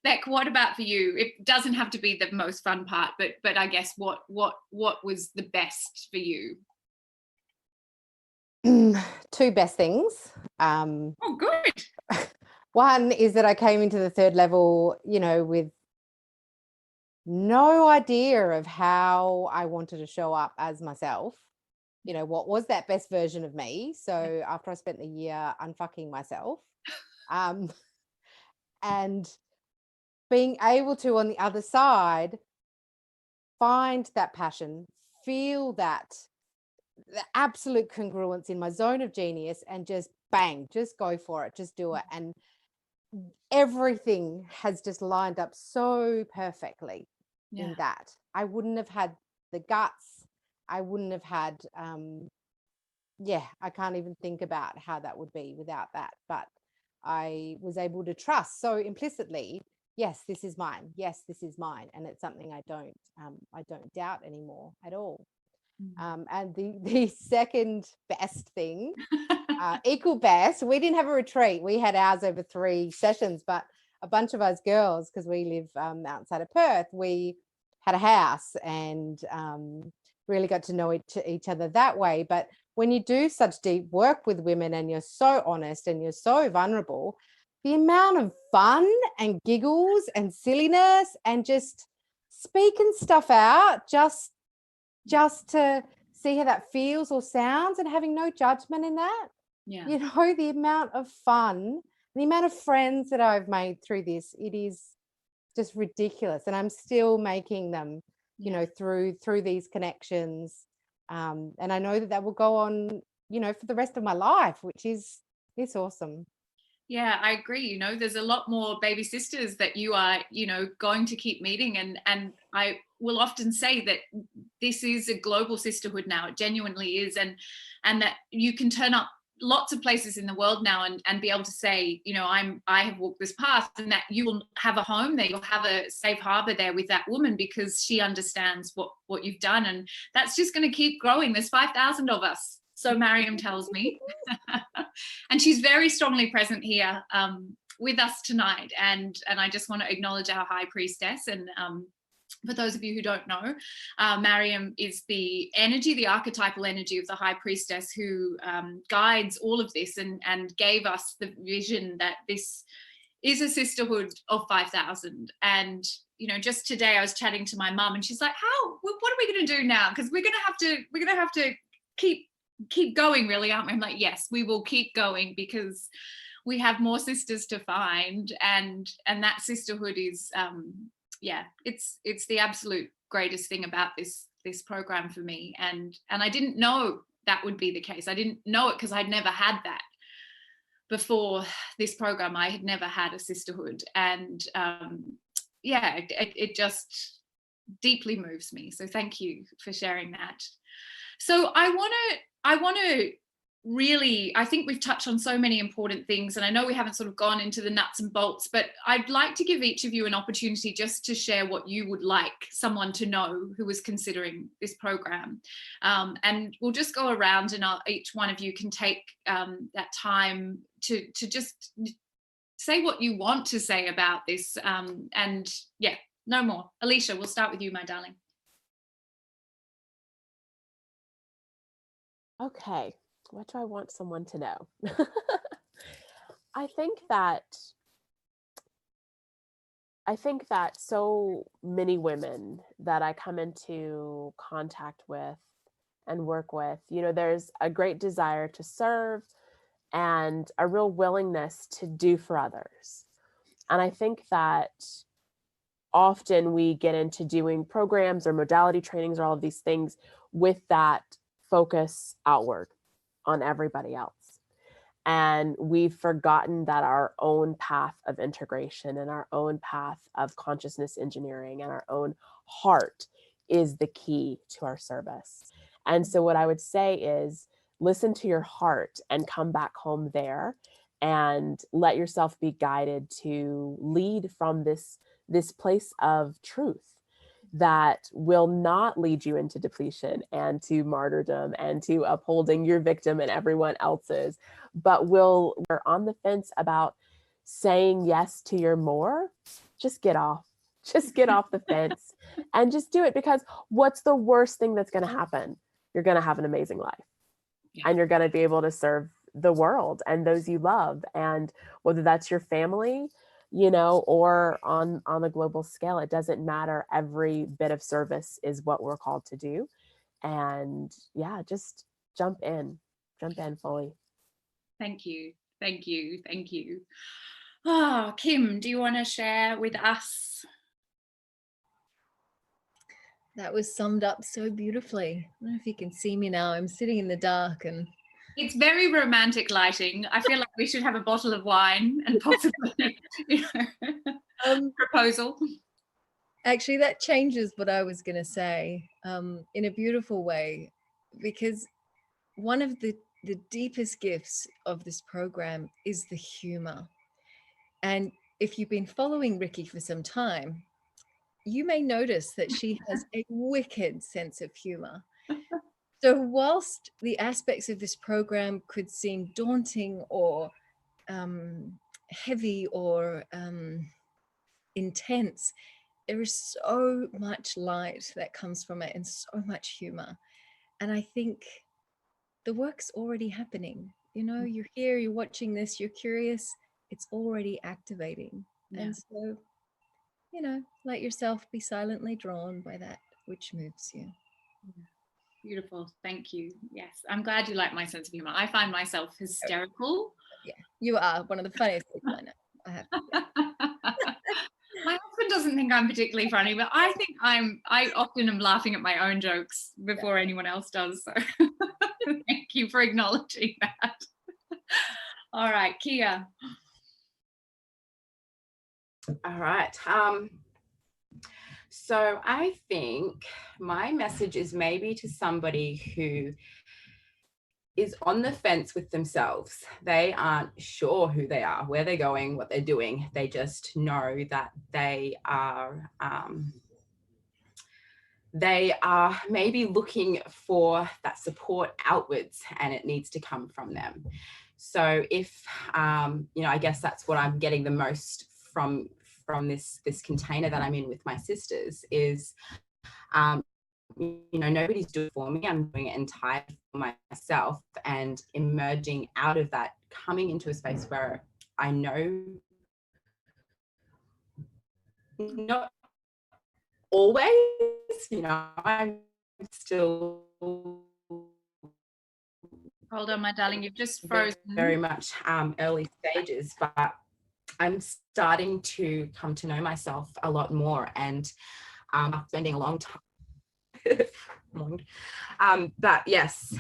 Bek, what about for you? It doesn't have to be the most fun part, but I guess what was the best for you? Two best things. Oh, good. One is that I came into the third level, with no idea of how I wanted to show up as myself. What was that best version of me? So after I spent the year unfucking myself, and being able to, on the other side, find that passion, feel that the absolute congruence in my zone of genius, and just bang, just go for it, just do it. And everything has just lined up so perfectly Yeah. in that. I wouldn't have had the guts. I wouldn't have had, I can't even think about how that would be without that. But I was able to trust so implicitly, yes, this is mine. Yes, this is mine. And it's something I don't doubt anymore at all. And the second best thing, equal best, we didn't have a retreat. We had ours over 3 sessions, but a bunch of us girls, because we live outside of Perth, we had a house and really got to know each other that way. But when you do such deep work with women and you're so honest and you're so vulnerable, the amount of fun and giggles and silliness and just speaking stuff out just to see how that feels or sounds and having no judgment in that. Yeah. You know, the amount of fun, the amount of friends that I've made through this, it is just ridiculous. And I'm still making them, you know, through these connections. And I know that will go on, you know, for the rest of my life, which is, it's awesome. Yeah, I agree. You know, there's a lot more baby sisters that you are, you know, going to keep meeting. And I will often say that this is a global sisterhood now. It genuinely is. And that you can turn up lots of places in the world now and be able to say, you know, I have walked this path, and that you will have a home there. You'll have a safe harbor there with that woman because she understands what you've done. And that's just going to keep growing. There's 5,000 of us. So Mariam tells me. And she's very strongly present here with us tonight. And I just want to acknowledge our High Priestess. And for those of you who don't know, Mariam is the energy, the archetypal energy of the High Priestess who guides all of this and gave us the vision that this is a sisterhood of 5,000. And you know, just today I was chatting to my mum and she's like, what are we going to do now? Because we're going to have to keep going, really, aren't we? I'm like, yes, we will keep going because we have more sisters to find, and that sisterhood is it's the absolute greatest thing about this program for me. And I didn't know that would be the case. I didn't know it because I'd never had that before this program. I had never had a sisterhood, and it just deeply moves me. So thank you for sharing that. So I want to really, I think we've touched on so many important things, and I know we haven't sort of gone into the nuts and bolts, but I'd like to give each of you an opportunity just to share what you would like someone to know who was considering this program. And we'll just go around and each one of you can take that time to just say what you want to say about this. And yeah, no more. Elisha, we'll start with you, my darling. Okay, what do I want someone to know? I think that so many women that I come into contact with and work with, you know, there's a great desire to serve and a real willingness to do for others. And I think that often we get into doing programs or modality trainings or all of these things with that focus outward on everybody else. And we've forgotten that our own path of integration and our own path of consciousness engineering and our own heart is the key to our service. And so what I would say is listen to your heart and come back home there and let yourself be guided to lead from this place of truth that will not lead you into depletion and to martyrdom and to upholding your victim and everyone else's, but we're on the fence about saying yes to your more. Just get off the fence and just do it, because what's the worst thing that's going to happen? You're going to have an amazing life. Yeah. And you're going to be able to serve the world and those you love. And whether that's your family, you know, or on a global scale, it doesn't matter. Every bit of service is what we're called to do. And yeah, just jump in fully. Thank you. Oh, Kim, do you want to share with us? That was summed up so beautifully. I don't know if you can see me now. I'm sitting in the dark and It's very romantic lighting. I feel like we should have a bottle of wine and possibly, proposal. Actually, that changes what I was going to say in a beautiful way, because one of the deepest gifts of this program is the humor. And if you've been following Ricky for some time, you may notice that she has a wicked sense of humor. So whilst the aspects of this program could seem daunting or heavy or intense, there is so much light that comes from it and so much humor. And I think the work's already happening. You know, you're here, you're watching this, you're curious, it's already activating. Yeah. And so, you know, let yourself be silently drawn by that which moves you. Beautiful. Thank you. Yes. I'm glad you like my sense of humor. I find myself hysterical. Yeah, you are one of the funniest people I know. I have to say. My husband doesn't think I'm particularly funny, but I think I often am laughing at my own jokes before anyone else does. So thank you for acknowledging that. All right, Kia. All right. So I think my message is maybe to somebody who is on the fence with themselves. They aren't sure who they are, where they're going, what they're doing. They just know that they are maybe looking for that support outwards, and it needs to come from them. So if, I guess that's what I'm getting the most from this container that I'm in with my sisters is, nobody's doing it for me. I'm doing it entirely for myself, and emerging out of that, coming into a space where I know, not always, I'm still. Hold on, my darling, you've just frozen. Very much early stages, but I'm starting to come to know myself a lot more, and spending a long time. But yes,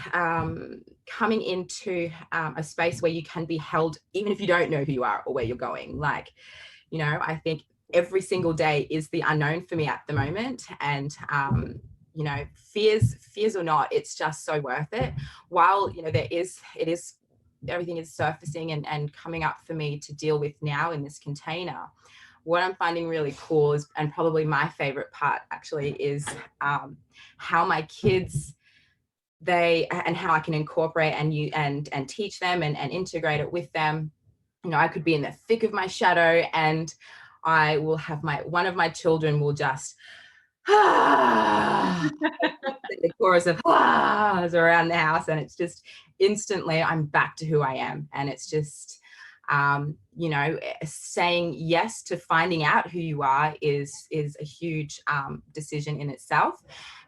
coming into a space where you can be held, even if you don't know who you are or where you're going. Like, I think every single day is the unknown for me at the moment, and fears or not, it's just so worth it. While everything is surfacing and coming up for me to deal with now in this container, what I'm finding really cool is, and probably my favorite part actually, is how my kids, and how I can incorporate and teach them and integrate it with them. I could be in the thick of my shadow, and I will have one of my children will just the chorus of around the house, and it's just instantly I'm back to who I am. And it's just saying yes to finding out who you are is a huge decision in itself,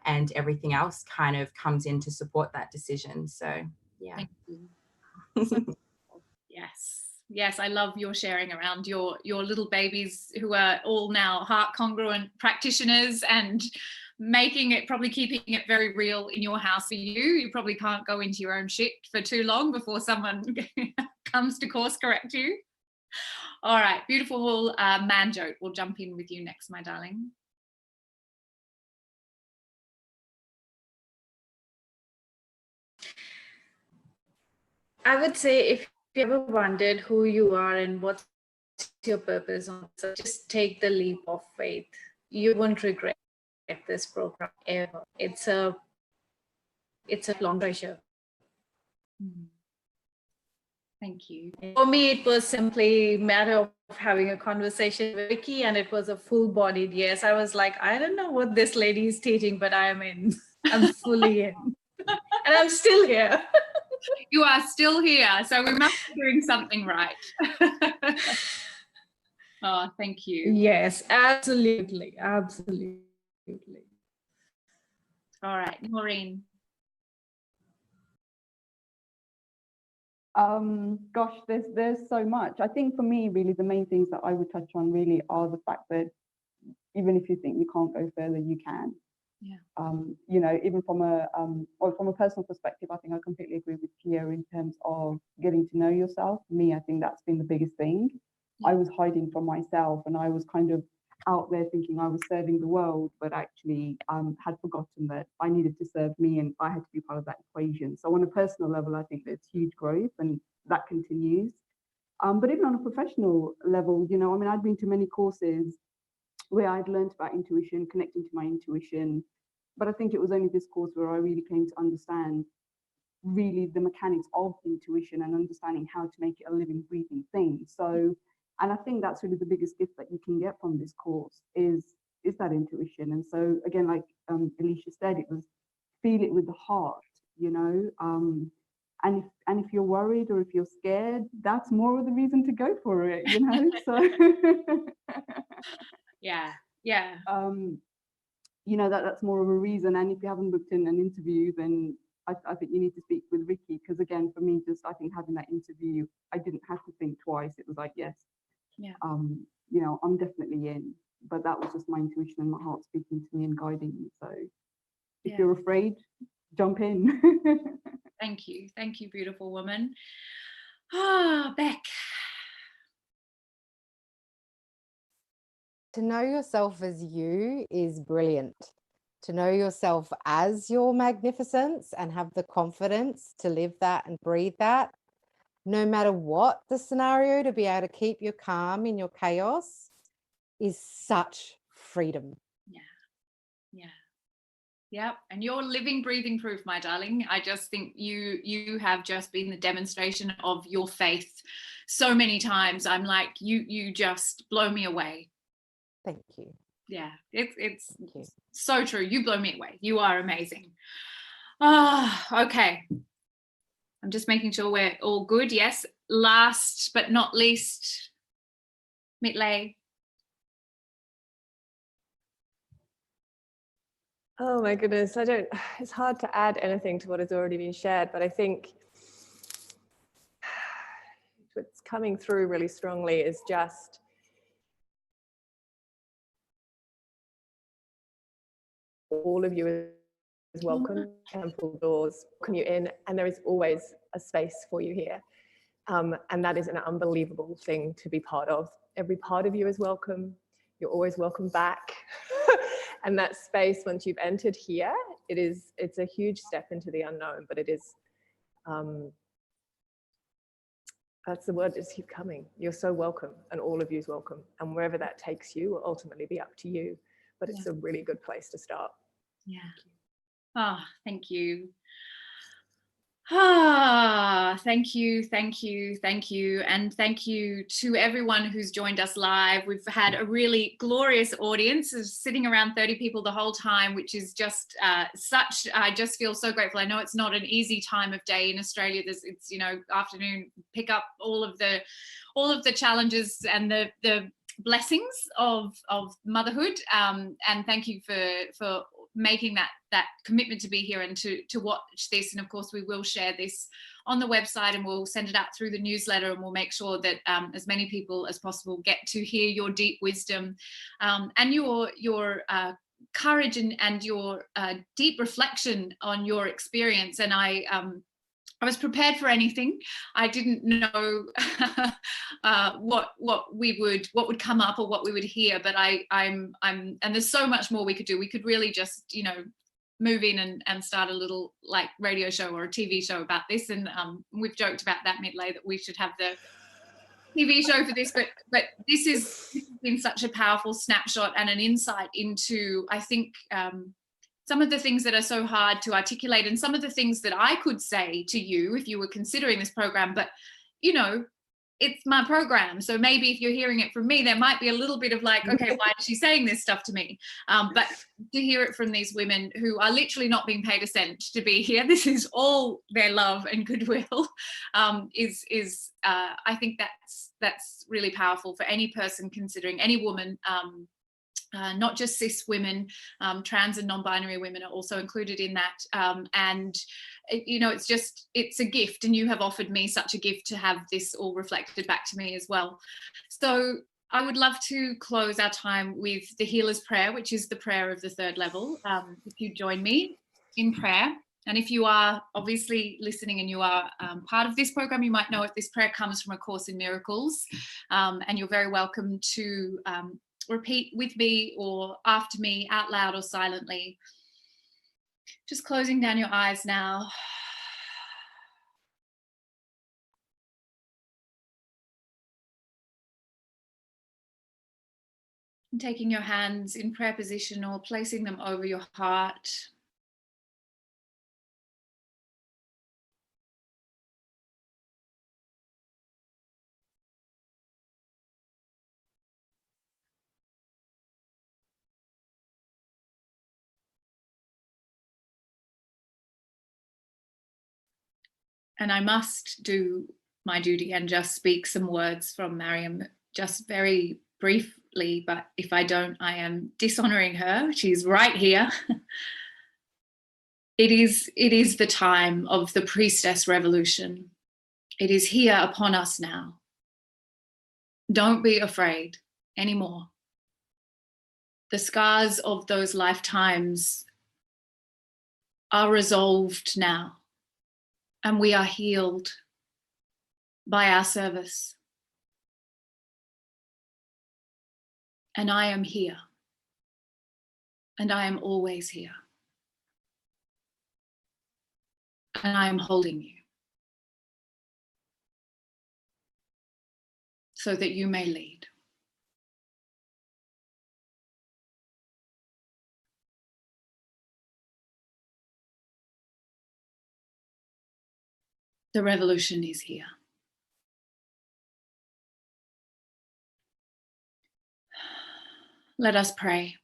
and everything else kind of comes in to support that decision. So yeah. Thank you. Yes, I love your sharing around your little babies who are all now heart congruent practitioners, and probably keeping it very real in your house for you. You probably can't go into your own shit for too long before someone comes to course correct you. All right, beautiful. Manjot, we'll jump in with you next, my darling. I would say, if you ever wondered who you are and what's your purpose on, so just take the leap of faith. You won't regret this program ever. It's a long treasure. Thank you. For me, it was simply a matter of having a conversation with Vicky, and it was a full-bodied yes. I was like, I don't know what this lady is teaching, but I'm in. I'm fully in. And I'm still here. You are still here, so we must be doing something right. Oh, thank you. Yes, absolutely. All right, Naureen. Gosh, there's so much. I think for me, really, the main things that I would touch on really are the fact that even if you think you can't go further, you can. You know, even from a personal perspective, I think I completely agree with Kia in terms of getting to know yourself. For me, I think that's been the biggest thing. I was hiding from myself, and I was kind of out there thinking I was serving the world, but actually had forgotten that I needed to serve me, and I had to be part of that equation. So on a personal level, I think there's huge growth, and that continues. But even on a professional level, you know, I mean, I'd been to many courses where I'd learned about intuition, connecting to my intuition. But I think it was only this course where I really came to understand really the mechanics of intuition and understanding how to make it a living, breathing thing. So, and I think that's really the biggest gift that you can get from this course is that intuition. And so again, like Elisha said, it was feel it with the heart, you know. And if you're worried or if you're scared, that's more of the reason to go for it, you know. So yeah. You know, that's more of a reason. And if you haven't booked in an interview, then I think you need to speak with Ricky, because again, for me, just I think having that interview, I didn't have to think twice. It was like, yes, you know, I'm definitely in. But that was just my intuition and my heart speaking to me and guiding me. So if you're afraid, jump in. Thank you, beautiful woman. Bek. To know yourself as you is brilliant. To know yourself as your magnificence and have the confidence to live that and breathe that, no matter what the scenario, to be able to keep your calm in your chaos is such freedom. Yeah. And you're living, breathing proof, my darling. I just think you have just been the demonstration of your faith so many times. I'm like, you just blow me away. Thank you. Yeah, it's so true. You blow me away. You are amazing. Okay. I'm just making sure we're all good. Yes. Last but not least, Mitlé. Oh my goodness, it's hard to add anything to what has already been shared, but I think what's coming through really strongly is just all of you is welcome, temple doors welcome you in, and there is always a space for you here. And that is an unbelievable thing to be part of. Every part of you is welcome. You're always welcome back. And that space, once you've entered here, it's a huge step into the unknown, but it is, that's the word, just keep coming. You're so welcome, and all of you is welcome. And wherever that takes you will ultimately be up to you, but it's a really good place to start. Yeah. Thank you. Thank you. And thank you to everyone who's joined us live. We've had a really glorious audience, sitting around 30 people the whole time, which is just I just feel so grateful. I know it's not an easy time of day in Australia. It's, you know, afternoon, pick up all of the challenges and the blessings of motherhood. And thank you for making that commitment to be here and to watch this. And of course we will share this on the website, and we'll send it out through the newsletter, and we'll make sure that as many people as possible get to hear your deep wisdom and your courage and your deep reflection on your experience. And I was prepared for anything. I didn't know what would come up or what we would hear, but I'm and there's so much more we could do. We could really just, you know, move in and start a little like radio show or a TV show about this. And we've joked about that, Mitlé, that we should have the TV show for this, but this has been such a powerful snapshot and an insight into, I think, some of the things that are so hard to articulate, and some of the things that I could say to you if you were considering this program. But, you know, it's my program. So maybe if you're hearing it from me, there might be a little bit of like, okay, why is she saying this stuff to me? But to hear it from these women who are literally not being paid a cent to be here, this is all their love and goodwill, is I think that's really powerful for any person considering, any woman, not just cis women, trans and non-binary women are also included in that. And, you know, it's a gift, and you have offered me such a gift to have this all reflected back to me as well. So I would love to close our time with the Healer's Prayer, which is the prayer of the third level. If you join me in prayer, and if you are obviously listening and you are part of this program, you might know it. This prayer comes from A Course in Miracles, and you're very welcome to repeat with me or after me, out loud or silently. Just closing down your eyes now. And taking your hands in prayer position or placing them over your heart. And I must do my duty and just speak some words from Mariam, just very briefly, but if I don't, I am dishonoring her. She's right here. It is the time of the priestess revolution. It is here upon us now. Don't be afraid anymore. The scars of those lifetimes are resolved now, and we are healed by our service. And I am here, and I am always here, and I am holding you so that you may lead. The revolution is here. Let us pray.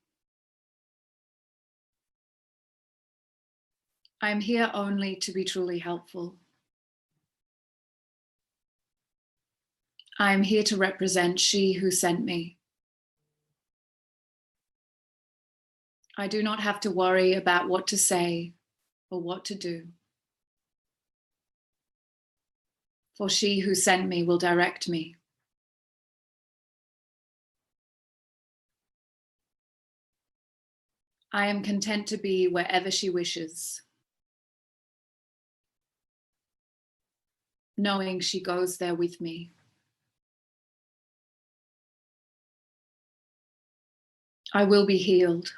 I am here only to be truly helpful. I am here to represent she who sent me. I do not have to worry about what to say or what to do, for she who sent me will direct me. I am content to be wherever she wishes, knowing she goes there with me. I will be healed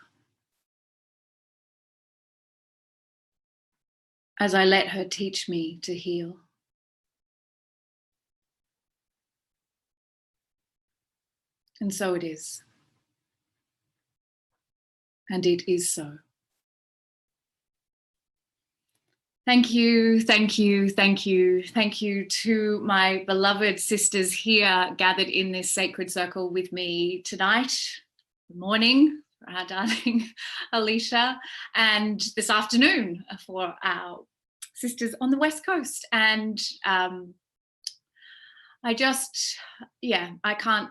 as I let her teach me to heal. And so it is. And it is so. Thank you, thank you, thank you. Thank you to my beloved sisters here gathered in this sacred circle with me tonight, good morning for our darling Elisha, and this afternoon for our sisters on the West Coast. And I can't,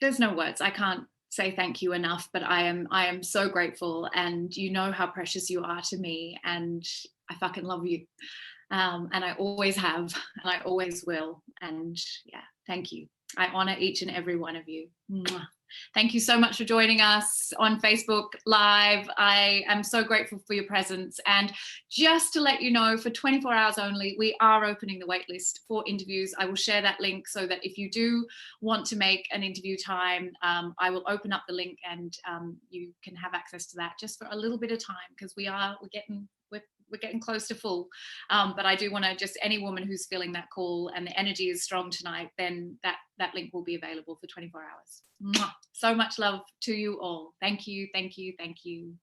there's no words, I can't say thank you enough, but I am so grateful, and you know how precious you are to me, and I fucking love you. And I always have, and I always will. And yeah, thank you. I honor each and every one of you. Mwah. Thank you so much for joining us on Facebook Live. I am so grateful for your presence. And just to let you know, for 24 hours only, we are opening the waitlist for interviews. I will share that link so that if you do want to make an interview time, I will open up the link and you can have access to that just for a little bit of time, because we're getting close to full. But I do want to just, any woman who's feeling that call and the energy is strong tonight, then that link will be available for 24 hours. Mwah. So much love to you all. Thank you, thank you, thank you.